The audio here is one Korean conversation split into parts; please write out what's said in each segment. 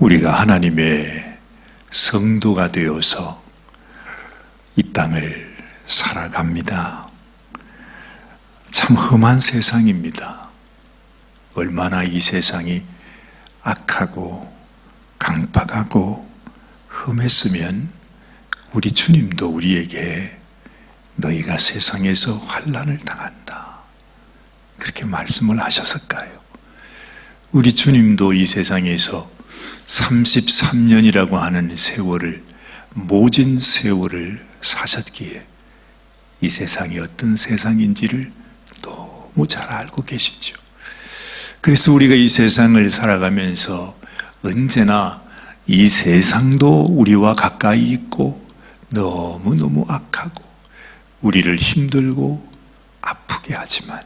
우리가 하나님의 성도가 되어서 이 땅을 살아갑니다. 참 험한 세상입니다. 얼마나 이 세상이 악하고 강박하고 험했으면 우리 주님도 우리에게 너희가 세상에서 환난을 당한다, 그렇게 말씀을 하셨을까요? 우리 주님도 이 세상에서 33년이라고 하는 세월을, 모진 세월을 사셨기에 이 세상이 어떤 세상인지를 너무 잘 알고 계시죠. 그래서 우리가 이 세상을 살아가면서 언제나 이 세상도 우리와 가까이 있고 너무너무 악하고 우리를 힘들고 아프게 하지만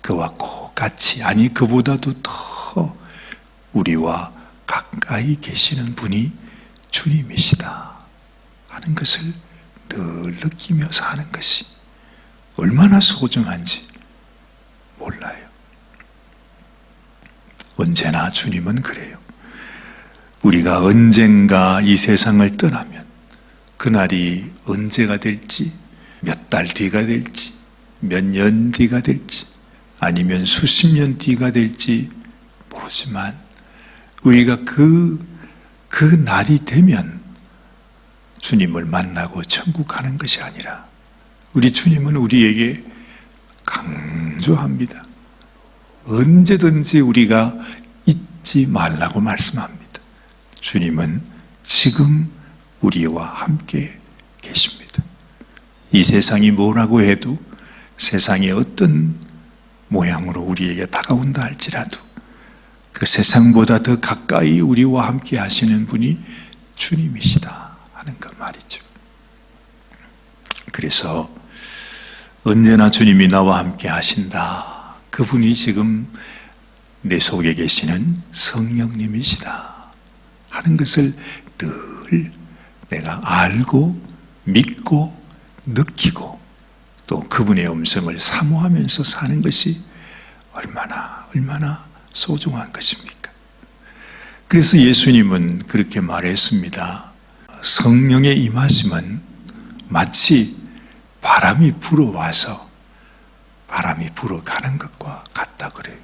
그와 똑같이, 아니 그보다도 더 우리와 가까이 계시는 분이 주님이시다 하는 것을 늘 느끼며 사는 것이 얼마나 소중한지 몰라요. 언제나 주님은 그래요. 우리가 언젠가 이 세상을 떠나면 그날이 언제가 될지, 몇 달 뒤가 될지, 몇 년 뒤가 될지, 아니면 수십 년 뒤가 될지 모르지만 우리가 그 날이 되면 주님을 만나고 천국 가는 것이 아니라 우리 주님은 우리에게 강조합니다. 언제든지 우리가 잊지 말라고 말씀합니다. 주님은 지금 우리와 함께 계십니다. 이 세상이 뭐라고 해도, 세상이 어떤 모양으로 우리에게 다가온다 할지라도 그 세상보다 더 가까이 우리와 함께 하시는 분이 주님이시다 하는 것 말이죠. 그래서 언제나 주님이 나와 함께 하신다, 그분이 지금 내 속에 계시는 성령님이시다 하는 것을 늘 내가 알고 믿고 느끼고 또 그분의 음성을 사모하면서 사는 것이 얼마나 소중한 것입니까? 그래서 예수님은 그렇게 말했습니다. 성령의 임하심은 마치 바람이 불어와서 바람이 불어가는 것과 같다 그래요.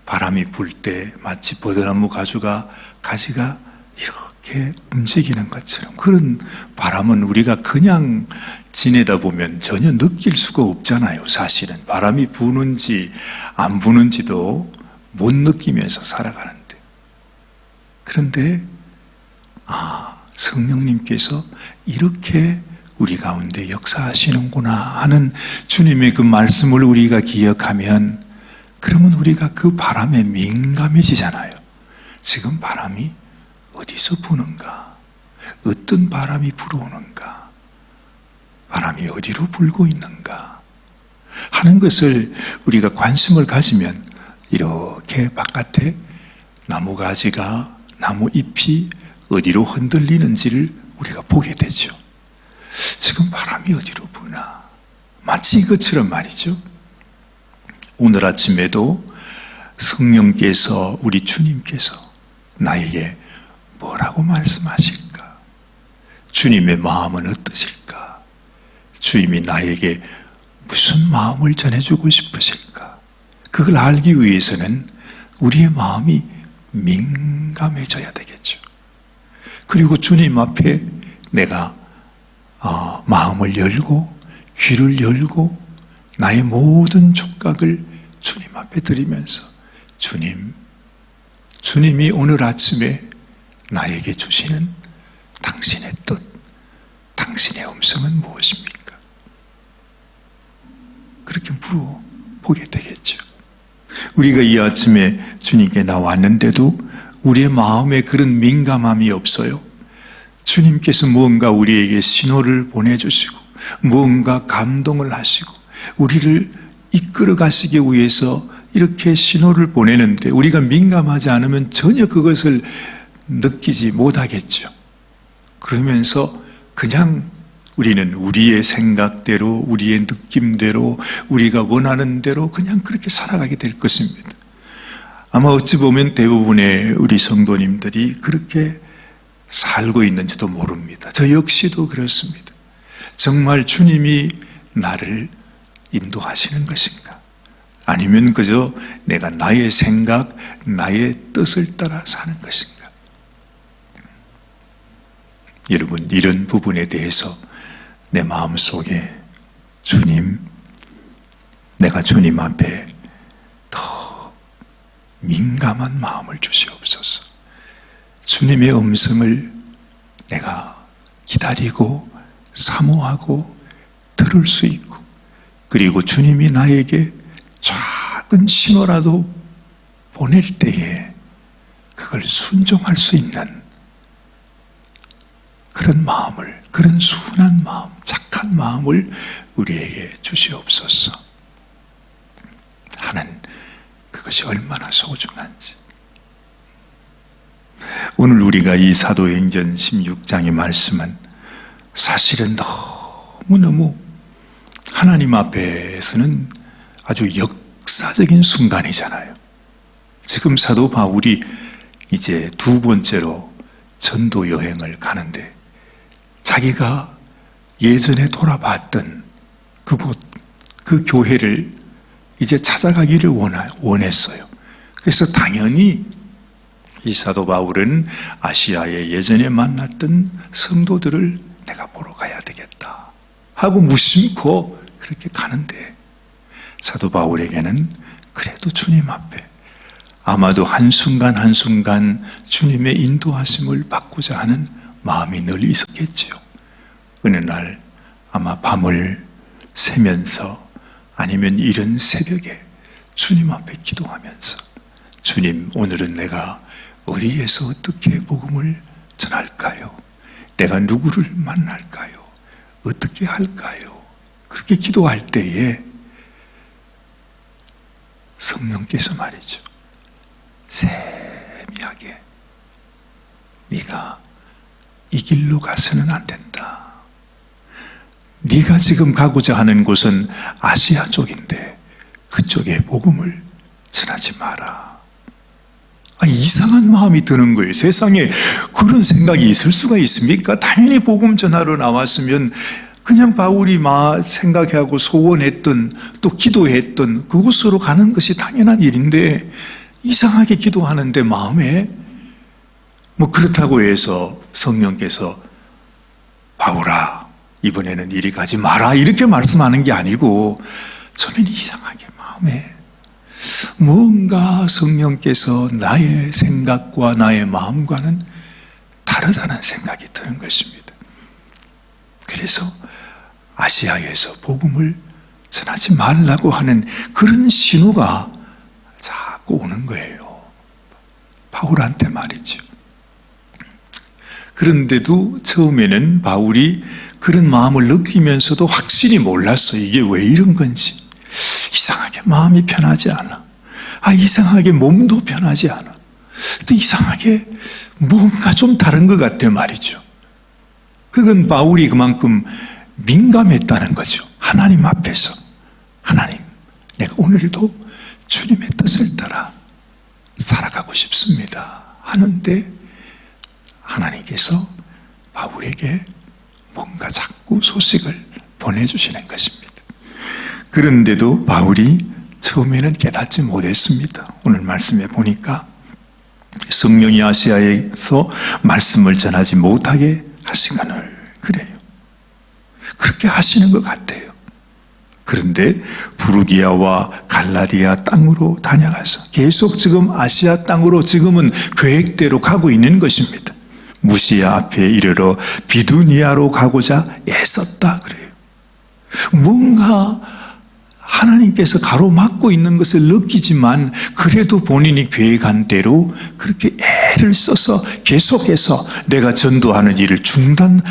바람이 불 때 마치 버드나무 가지가 이렇게 움직이는 것처럼, 그런 바람은 우리가 그냥 지내다 보면 전혀 느낄 수가 없잖아요. 사실은 바람이 부는지 안 부는지도 못 느끼면서 살아가는데, 그런데 성령님께서 이렇게 우리 가운데 역사하시는구나 하는 주님의 그 말씀을 우리가 기억하면, 그러면 우리가 그 바람에 민감해지잖아요. 지금 바람이 어디서 부는가, 어떤 바람이 불어오는가, 바람이 어디로 불고 있는가 하는 것을 우리가 관심을 가지면 이렇게 바깥에 나무 가지가, 나무 잎이 어디로 흔들리는지를 우리가 보게 되죠. 지금 바람이 어디로 부나, 마치 이것처럼 말이죠. 오늘 아침에도 성령께서, 우리 주님께서 나에게 뭐라고 말씀하실까? 주님의 마음은 어떠실까? 주님이 나에게 무슨 마음을 전해주고 싶으실까? 그걸 알기 위해서는 우리의 마음이 민감해져야 되겠죠. 그리고 주님 앞에 내가 마음을 열고 귀를 열고 나의 모든 촉각을 주님 앞에 드리면서, 주님이 오늘 아침에 나에게 주시는 당신의 뜻, 당신의 음성은 무엇입니까? 그렇게 물어보게 되겠죠. 우리가 이 아침에 주님께 나왔는데도 우리의 마음에 그런 민감함이 없어요. 주님께서 무언가 우리에게 신호를 보내주시고 무언가 감동을 하시고 우리를 이끌어 가시기 위해서 이렇게 신호를 보내는데 우리가 민감하지 않으면 전혀 그것을 느끼지 못하겠죠. 그러면서 그냥 우리는 우리의 생각대로, 우리의 느낌대로, 우리가 원하는 대로 그냥 그렇게 살아가게 될 것입니다. 아마 어찌 보면 대부분의 우리 성도님들이 그렇게 살고 있는지도 모릅니다. 저 역시도 그렇습니다. 정말 주님이 나를 인도하시는 것인가? 아니면 그저 내가 나의 생각, 나의 뜻을 따라 사는 것인가? 여러분, 이런 부분에 대해서 내 마음속에 주님, 내가 주님 앞에 더 민감한 마음을 주시옵소서. 주님의 음성을 내가 기다리고 사모하고 들을 수 있고, 그리고 주님이 나에게 작은 신호라도 보낼 때에 그걸 순종할 수 있는 그런 마음을, 그런 순한 마음, 착한 마음을 우리에게 주시옵소서 하는 그것이 얼마나 소중한지. 오늘 우리가 이 사도행전 16장의 말씀은 사실은 너무너무 하나님 앞에서는 아주 역사적인 순간이잖아요. 지금 사도 바울이 이제 두 번째로 전도 여행을 가는데 자기가 예전에 돌아봤던 그곳, 그 교회를 이제 찾아가기를 원했어요. 그래서 당연히 이 사도 바울은 아시아에 예전에 만났던 성도들을 내가 보러 가야 되겠다 하고 무심코 그렇게 가는데, 사도 바울에게는 그래도 주님 앞에 아마도 한순간 한순간 주님의 인도하심을 받고자 하는 마음이 늘 있었겠지요. 어느 날 아마 밤을 새면서 아니면 이른 새벽에 주님 앞에 기도하면서, 주님, 오늘은 내가 어디에서 어떻게 복음을 전할까요? 내가 누구를 만날까요? 어떻게 할까요? 그렇게 기도할 때에 성령께서 말이죠, 세미하게 네가 이 길로 가서는 안 된다. 네가 지금 가고자 하는 곳은 아시아 쪽인데 그쪽에 복음을 전하지 마라. 이상한 마음이 드는 거예요. 세상에 그런 생각이 있을 수가 있습니까? 당연히 복음 전하러 나왔으면 그냥 바울이 생각하고 소원했던, 또 기도했던 그곳으로 가는 것이 당연한 일인데, 이상하게 기도하는데 마음에 그렇다고 해서 성령께서 바울아, 이번에는 이리 가지 마라 이렇게 말씀하는 게 아니고, 저는 이상하게 마음에 뭔가 성령께서 나의 생각과 나의 마음과는 다르다는 생각이 드는 것입니다. 그래서 아시아에서 복음을 전하지 말라고 하는 그런 신호가 자꾸 오는 거예요. 바울한테 말이죠. 그런데도 처음에는 바울이 그런 마음을 느끼면서도 확실히 몰랐어요. 이게 왜 이런 건지. 이상하게 마음이 편하지 않아. 이상하게 몸도 편하지 않아. 또 이상하게 뭔가 좀 다른 것 같아 말이죠. 그건 바울이 그만큼 민감했다는 거죠. 하나님 앞에서, 하나님, 내가 오늘도 주님의 뜻을 따라 살아가고 싶습니다 하는데, 하나님께서 바울에게 뭔가 자꾸 소식을 보내주시는 것입니다. 그런데도 바울이 처음에는 깨닫지 못했습니다. 오늘 말씀에 보니까 성령이 아시아에서 말씀을 전하지 못하게 하시거늘 그래요. 그렇게 하시는 것 같아요. 그런데 부르기아와 갈라디아 땅으로 다녀가서 계속 지금 아시아 땅으로 지금은 계획대로 가고 있는 것입니다. 무시아 앞에 이르러 비두니아로 가고자 애썼다 그래요. 뭔가 하나님께서 가로막고 있는 것을 느끼지만 그래도 본인이 계획한 대로 그렇게 애를 써서 계속해서 내가 전도하는 일을 중단할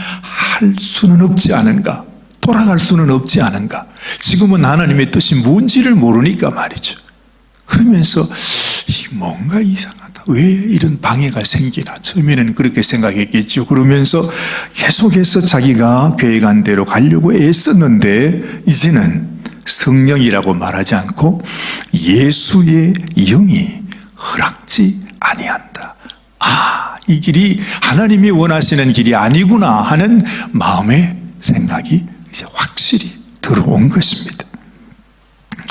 수는 없지 않은가, 돌아갈 수는 없지 않은가. 지금은 하나님의 뜻이 뭔지를 모르니까 말이죠. 그러면서 뭔가 이상하다, 왜 이런 방해가 생기나, 처음에는 그렇게 생각했겠죠. 그러면서 계속해서 자기가 계획한 대로 가려고 애썼는데 이제는 성령이라고 말하지 않고 예수의 영이 허락지 아니한다. 이 길이 하나님이 원하시는 길이 아니구나 하는 마음의 생각이 이제 확실히 들어온 것입니다.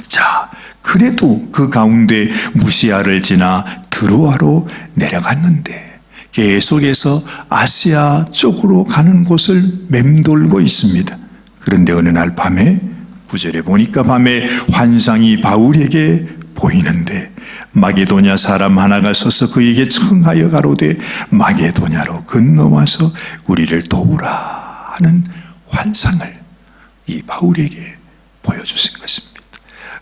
자, 그래도 그 가운데 무시아를 지나 드로아로 내려갔는데 계속해서 아시아 쪽으로 가는 곳을 맴돌고 있습니다. 그런데 어느 날 밤에 9절에 보니까 밤에 환상이 바울에게 보이는데 마게도냐 사람 하나가 서서 그에게 청하여 가로되 마게도냐로 건너와서 우리를 도우라 하는 환상을 이 바울에게 보여주신 것입니다.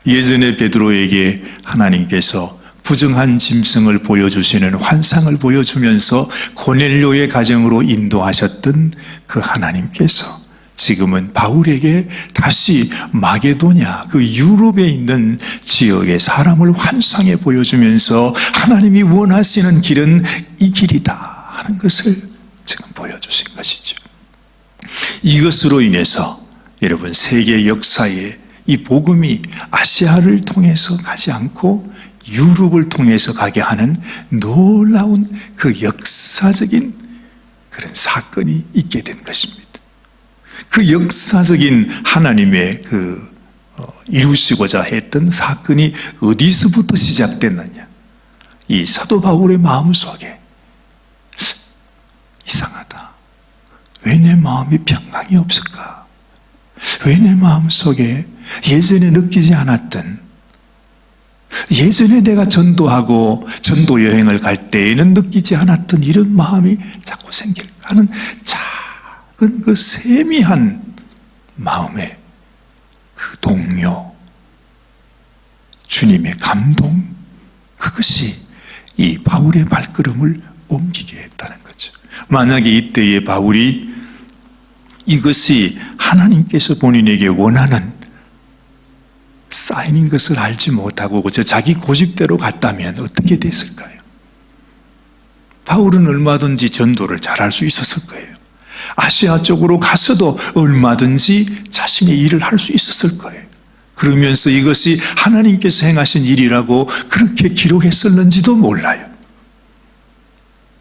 예전에 베드로에게 하나님께서 부정한 짐승을 보여주시는 환상을 보여주면서 고넬료의 가정으로 인도하셨던 그 하나님께서 지금은 바울에게 다시 마게도냐, 그 유럽에 있는 지역의 사람을 환상해 보여주면서 하나님이 원하시는 길은 이 길이다 하는 것을 지금 보여주신 것이죠. 이것으로 인해서 여러분 세계 역사에 이 복음이 아시아를 통해서 가지 않고 유럽을 통해서 가게 하는 놀라운 그 역사적인 그런 사건이 있게 된 것입니다. 그 역사적인 하나님의 이루시고자 했던 사건이 어디서부터 시작됐느냐? 이 사도 바울의 마음속에 이상하다. 왜 내 마음이 평강이 없을까? 왜 내 마음속에 예전에 느끼지 않았던, 예전에 내가 전도하고 전도 여행을 갈 때에는 느끼지 않았던 이런 마음이 자꾸 생길까 하는 작은 그 세미한 마음의 그 동요, 주님의 감동, 그것이 이 바울의 발걸음을 옮기게 했다는 거죠. 만약에 이때의 바울이 이것이 하나님께서 본인에게 원하는 사인인 것을 알지 못하고 그저 자기 고집대로 갔다면 어떻게 됐을까요? 바울은 얼마든지 전도를 잘할 수 있었을 거예요. 아시아 쪽으로 가서도 얼마든지 자신의 일을 할 수 있었을 거예요. 그러면서 이것이 하나님께서 행하신 일이라고 그렇게 기록했었는지도 몰라요.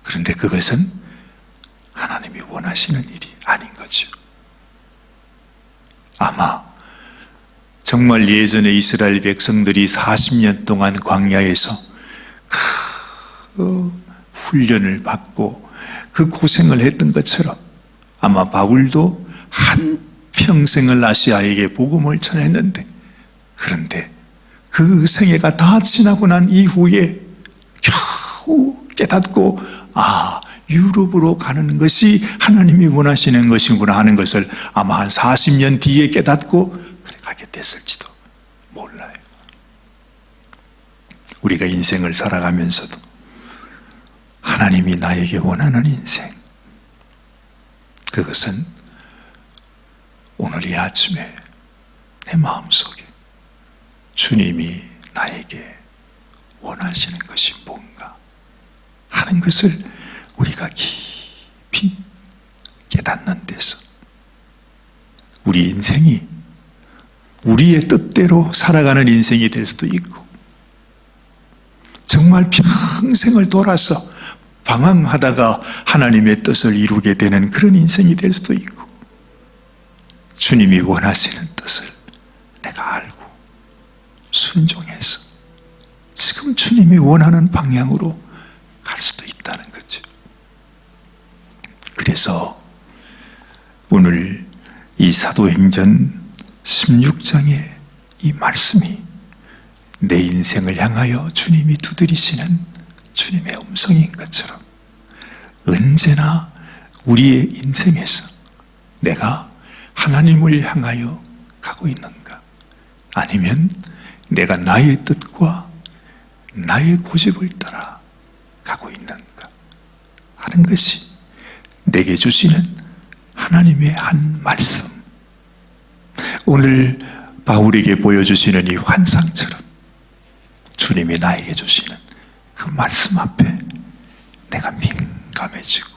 그런데 그것은 하나님이 원하시는 일이 아닌 거죠. 아마 정말 예전에 이스라엘 백성들이 40년 동안 광야에서 그 훈련을 받고 그 고생을 했던 것처럼 아마 바울도 한평생을 아시아에게 복음을 전했는데, 그런데 그 생애가 다 지나고 난 이후에 겨우 깨닫고 유럽으로 가는 것이 하나님이 원하시는 것이구나 하는 것을 아마 한 40년 뒤에 깨닫고 그래 가게 됐을지도 몰라요. 우리가 인생을 살아가면서도 하나님이 나에게 원하는 인생, 그것은 오늘 이 아침에 내 마음속에 주님이 나에게 원하시는 것이 뭔가 하는 것을 우리가 깊이 깨닫는 데서 우리 인생이 우리의 뜻대로 살아가는 인생이 될 수도 있고, 정말 평생을 돌아서 방황하다가 하나님의 뜻을 이루게 되는 그런 인생이 될 수도 있고, 주님이 원하시는 뜻을 내가 알고 순종해서 지금 주님이 원하는 방향으로 갈 수도 있다는 거죠. 그래서 오늘 이 사도행전 16장의 이 말씀이 내 인생을 향하여 주님이 두드리시는 주님의 음성인 것처럼 언제나 우리의 인생에서 내가 하나님을 향하여 가고 있는가, 아니면 내가 나의 뜻과 나의 고집을 따라 가고 있는가 하는 것이 내게 주시는 하나님의 한 말씀, 오늘 바울에게 보여주시는 이 환상처럼 주님이 나에게 주시는 그 말씀 앞에 내가 민감해지고,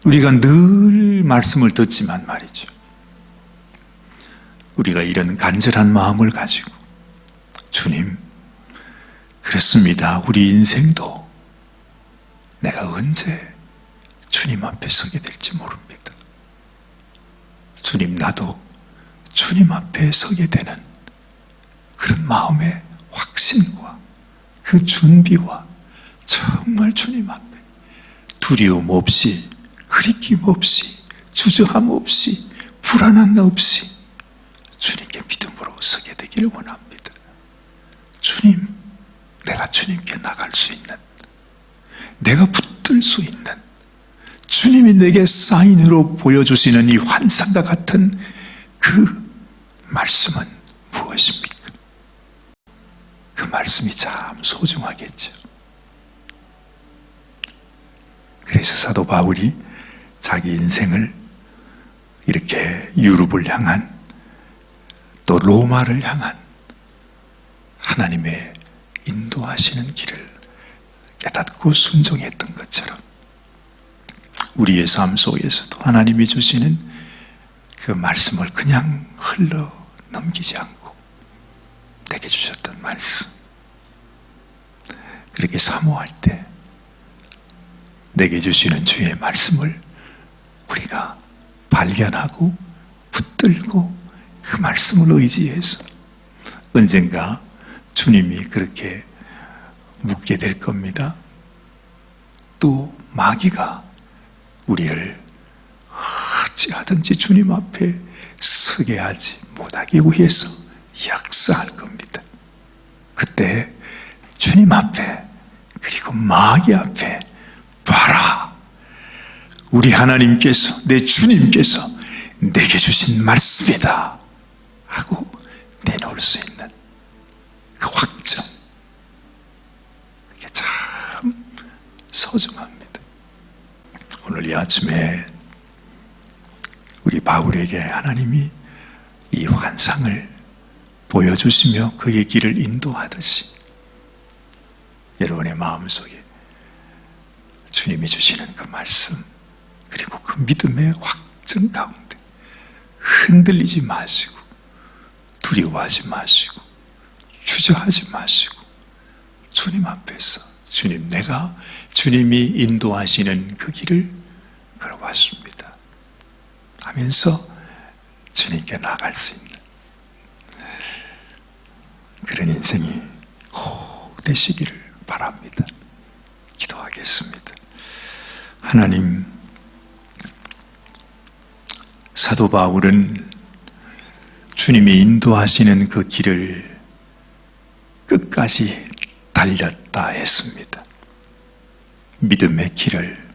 우리가 늘 말씀을 듣지만 말이죠, 우리가 이런 간절한 마음을 가지고 주님, 그렇습니다. 우리 인생도 내가 언제 주님 앞에 서게 될지 모릅니다. 주님, 나도 주님 앞에 서게 되는 그런 마음의 확신과 그 준비와 정말 주님 앞에 두려움 없이, 흐리낌 없이, 주저함 없이, 불안함 없이 주님께 믿음으로 서게 되기를 원합니다. 주님, 내가 주님께 나갈 수 있는, 내가 붙들 수 있는, 주님이 내게 사인으로 보여주시는 이 환상과 같은 그 말씀은 무엇입니까? 그 말씀이 참 소중하겠죠. 그래서 사도 바울이 자기 인생을 이렇게 유럽을 향한, 또 로마를 향한 하나님의 인도하시는 길을 깨닫고 순종했던 것처럼 우리의 삶 속에서도 하나님이 주시는 그 말씀을 그냥 흘러 넘기지 않고 내게 주셨던 말씀, 그렇게 사모할 때 내게 주시는 주의 말씀을 우리가 발견하고 붙들고 그 말씀을 의지해서 언젠가 주님이 그렇게 묻게 될 겁니다. 또 마귀가 우리를 어찌하든지 주님 앞에 서게 하지 못하기 위해서 역사할 겁니다. 그때 주님 앞에, 그리고 마귀 앞에 봐라, 우리 하나님께서, 내 주님께서 내게 주신 말씀이다 하고 내놓을 수 있는 그 확정, 그게 참 소중합니다. 오늘 이 아침에 우리 바울에게 하나님이 이 환상을 보여주시며 그의 길을 인도하듯이 여러분의 마음속에 주님이 주시는 그 말씀, 그리고 그 믿음의 확정 가운데 흔들리지 마시고, 두려워하지 마시고, 주저하지 마시고, 주님 앞에서 주님, 내가 주님이 인도하시는 그 길을 걸어왔습니다 하면서 주님께 나갈 수 있는 그런 인생이 꼭 되시기를 바랍니다. 기도하겠습니다. 하나님, 사도 바울은 주님이 인도하시는 그 길을 끝까지 달렸다 했습니다. 믿음의 길을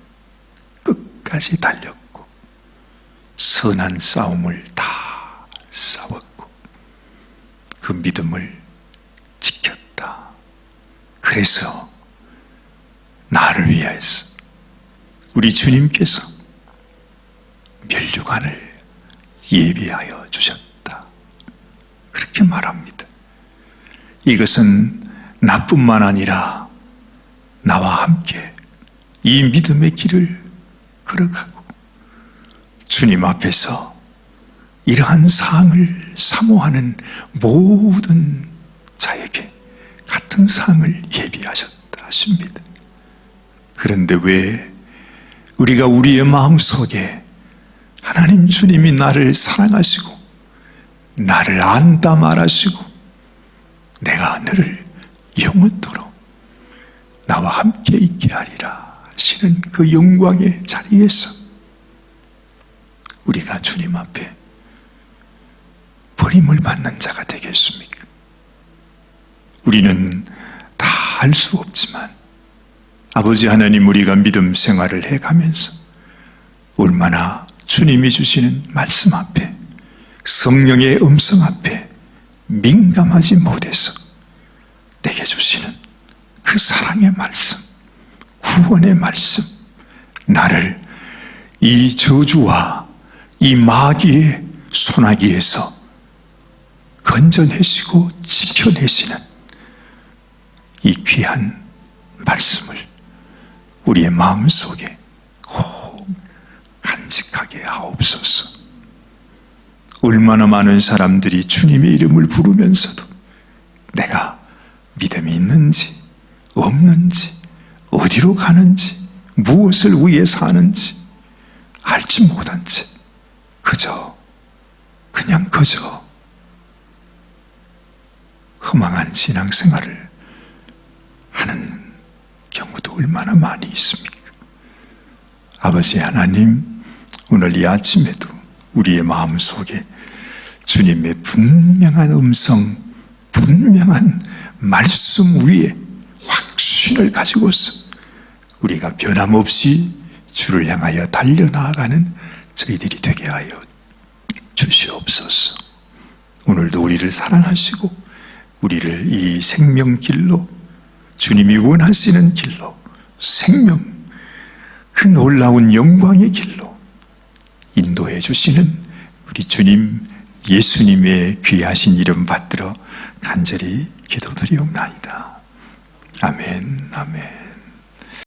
끝까지 달렸고 선한 싸움을 다 싸웠고 그 믿음을 지켰다. 그래서 나를 위하여서 우리 주님께서 면류관을 예비하여 주셨다. 그렇게 말합니다. 이것은 나뿐만 아니라 나와 함께 이 믿음의 길을 걸어가고 주님 앞에서 이러한 사항을 사모하는 모든 자에게 같은 사항을 예비하셨다 하십니다. 그런데 왜 우리가 우리의 마음속에 하나님 주님이 나를 사랑하시고 나를 안다 말하시고 내가 너를 영원토록 나와 함께 있게 하리라 하시는 그 영광의 자리에서 우리가 주님 앞에 버림을 받는 자가 되겠습니까? 우리는 다 알 수 없지만 아버지 하나님, 우리가 믿음 생활을 해가면서 얼마나 주님이 주시는 말씀 앞에, 성령의 음성 앞에 민감하지 못해서 내게 주시는 그 사랑의 말씀, 구원의 말씀, 나를 이 저주와 이 마귀의 소나기에서 건져내시고 지켜내시는 이 귀한 말씀을 우리의 마음속에 꼭 간직하게 하옵소서. 얼마나 많은 사람들이 주님의 이름을 부르면서도 내가 믿음이 있는지, 없는지, 어디로 가는지, 무엇을 위해 사는지 알지 못한 채 그냥 허망한 신앙생활을 하는 경우도 얼마나 많이 있습니까? 아버지 하나님, 오늘 이 아침에도 우리의 마음속에 주님의 분명한 음성, 분명한 말씀 위에 확신을 가지고서 우리가 변함없이 주를 향하여 달려나가는 저희들이 되게 하여 주시옵소서. 오늘도 우리를 사랑하시고 우리를 이 생명길로, 주님이 원하시는 길로, 생명, 그 놀라운 영광의 길로 인도해 주시는 우리 주님 예수님의 귀하신 이름 받들어 간절히 기도드리옵나이다. 아멘, 아멘.